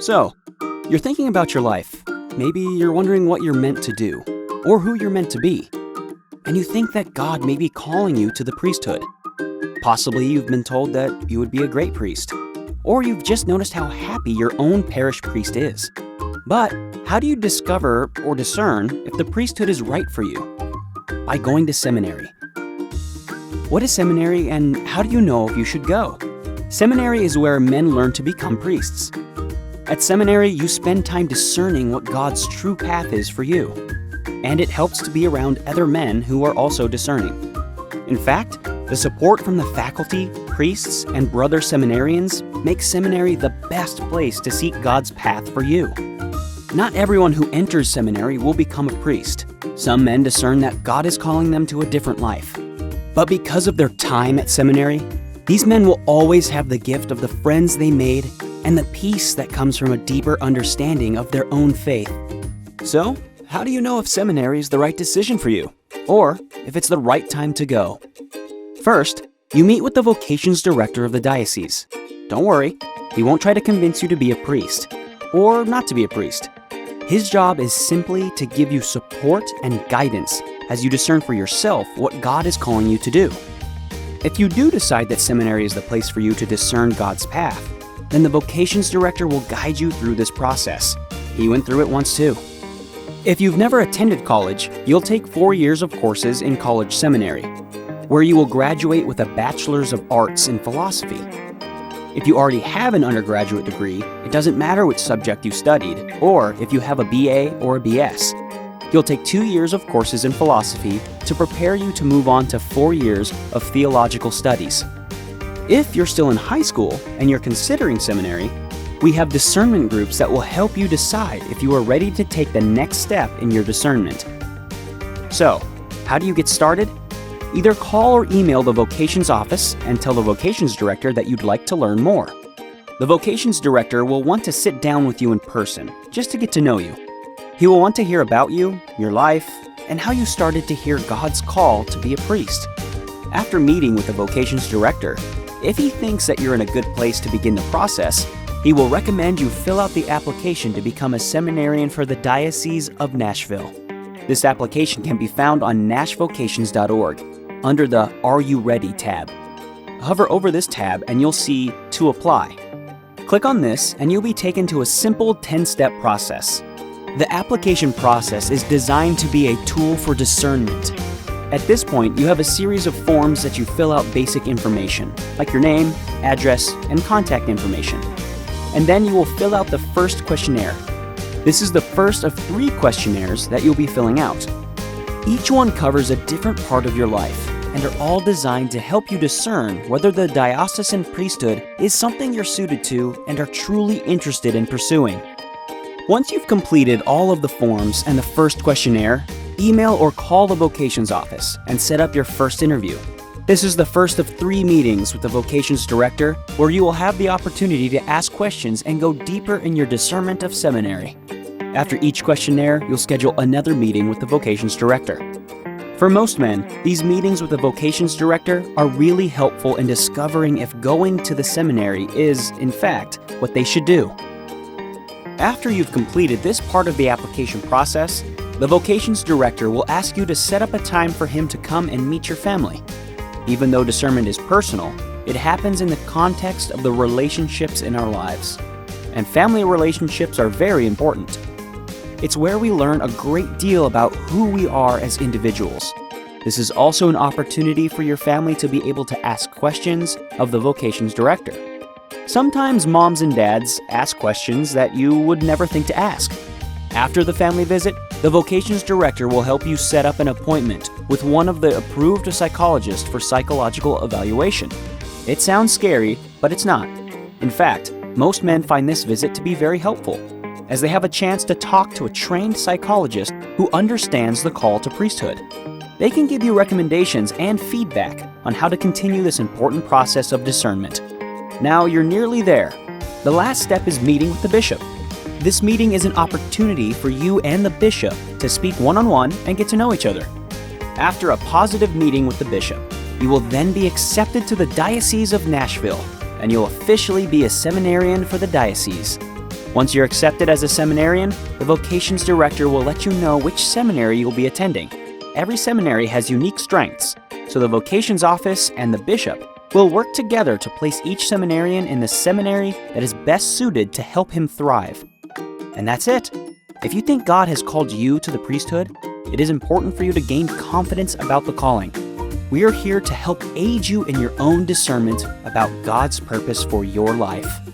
So, you're thinking about your life. Maybe you're wondering what you're meant to do, or who you're meant to be. And you think that God may be calling you to the priesthood. Possibly you've been told that you would be a great priest, or you've just noticed how happy your own parish priest is. But how do you discover or discern if the priesthood is right for you? By going to seminary. What is seminary, and how do you know if you should go? Seminary is where men learn to become priests. At seminary, you spend time discerning what God's true path is for you, and it helps to be around other men who are also discerning. In fact, the support from the faculty, priests, and brother seminarians makes seminary the best place to seek God's path for you. Not everyone who enters seminary will become a priest. Some men discern that God is calling them to a different life. But because of their time at seminary, these men will always have the gift of the friends they made and the peace that comes from a deeper understanding of their own faith. So, how do you know if seminary is the right decision for you, or if it's the right time to go? First, you meet with the Vocations director of the diocese. Don't worry, he won't try to convince you to be a priest, or not to be a priest. His job is simply to give you support and guidance as you discern for yourself what God is calling you to do. If you do decide that seminary is the place for you to discern God's path, then the Vocations director will guide you through this process. He went through it once too. If you've never attended college, you'll take 4 years of courses in college seminary, where you will graduate with a Bachelor's of Arts in Philosophy. If you already have an undergraduate degree, it doesn't matter which subject you studied, or if you have a BA or a BS. You'll take 2 years of courses in philosophy to prepare you to move on to 4 years of theological studies. If you're still in high school and you're considering seminary, we have discernment groups that will help you decide if you are ready to take the next step in your discernment. So, how do you get started? Either call or email the Vocations office and tell the Vocations director that you'd like to learn more. The Vocations director will want to sit down with you in person, just to get to know you. He will want to hear about you, your life, and how you started to hear God's call to be a priest. After meeting with the Vocations director, if he thinks that you're in a good place to begin the process, he will recommend you fill out the application to become a seminarian for the Diocese of Nashville. This application can be found on NashVocations.org under the Are You Ready tab. Hover over this tab and you'll see To Apply. Click on this and you'll be taken to a simple 10-step process. The application process is designed to be a tool for discernment. At this point, you have a series of forms that you fill out basic information, like your name, address, and contact information. And then you will fill out the first questionnaire. This is the first of 3 questionnaires that you'll be filling out. Each one covers a different part of your life and are all designed to help you discern whether the diocesan priesthood is something you're suited to and are truly interested in pursuing. Once you've completed all of the forms and the first questionnaire, email or call the Vocations office and set up your first interview. This is the first of 3 meetings with the Vocations director where you will have the opportunity to ask questions and go deeper in your discernment of seminary. After each questionnaire, you'll schedule another meeting with the Vocations director. For most men, these meetings with the Vocations director are really helpful in discovering if going to the seminary is, in fact, what they should do. After you've completed this part of the application process, the Vocations director will ask you to set up a time for him to come and meet your family. Even though discernment is personal, it happens in the context of the relationships in our lives. And family relationships are very important. It's where we learn a great deal about who we are as individuals. This is also an opportunity for your family to be able to ask questions of the Vocations director. Sometimes moms and dads ask questions that you would never think to ask. After the family visit, the Vocations director will help you set up an appointment with one of the approved psychologists for psychological evaluation. It sounds scary, but it's not. In fact, most men find this visit to be very helpful, as they have a chance to talk to a trained psychologist who understands the call to priesthood. They can give you recommendations and feedback on how to continue this important process of discernment. Now you're nearly there. The last step is meeting with the bishop. This meeting is an opportunity for you and the bishop to speak one-on-one and get to know each other. After a positive meeting with the bishop, you will then be accepted to the Diocese of Nashville, and you'll officially be a seminarian for the diocese. Once you're accepted as a seminarian, the Vocations Director will let you know which seminary you'll be attending. Every seminary has unique strengths, so the Vocations Office and the Bishop will work together to place each seminarian in the seminary that is best suited to help him thrive. And that's it. If you think God has called you to the priesthood, it is important for you to gain confidence about the calling. We are here to help aid you in your own discernment about God's purpose for your life.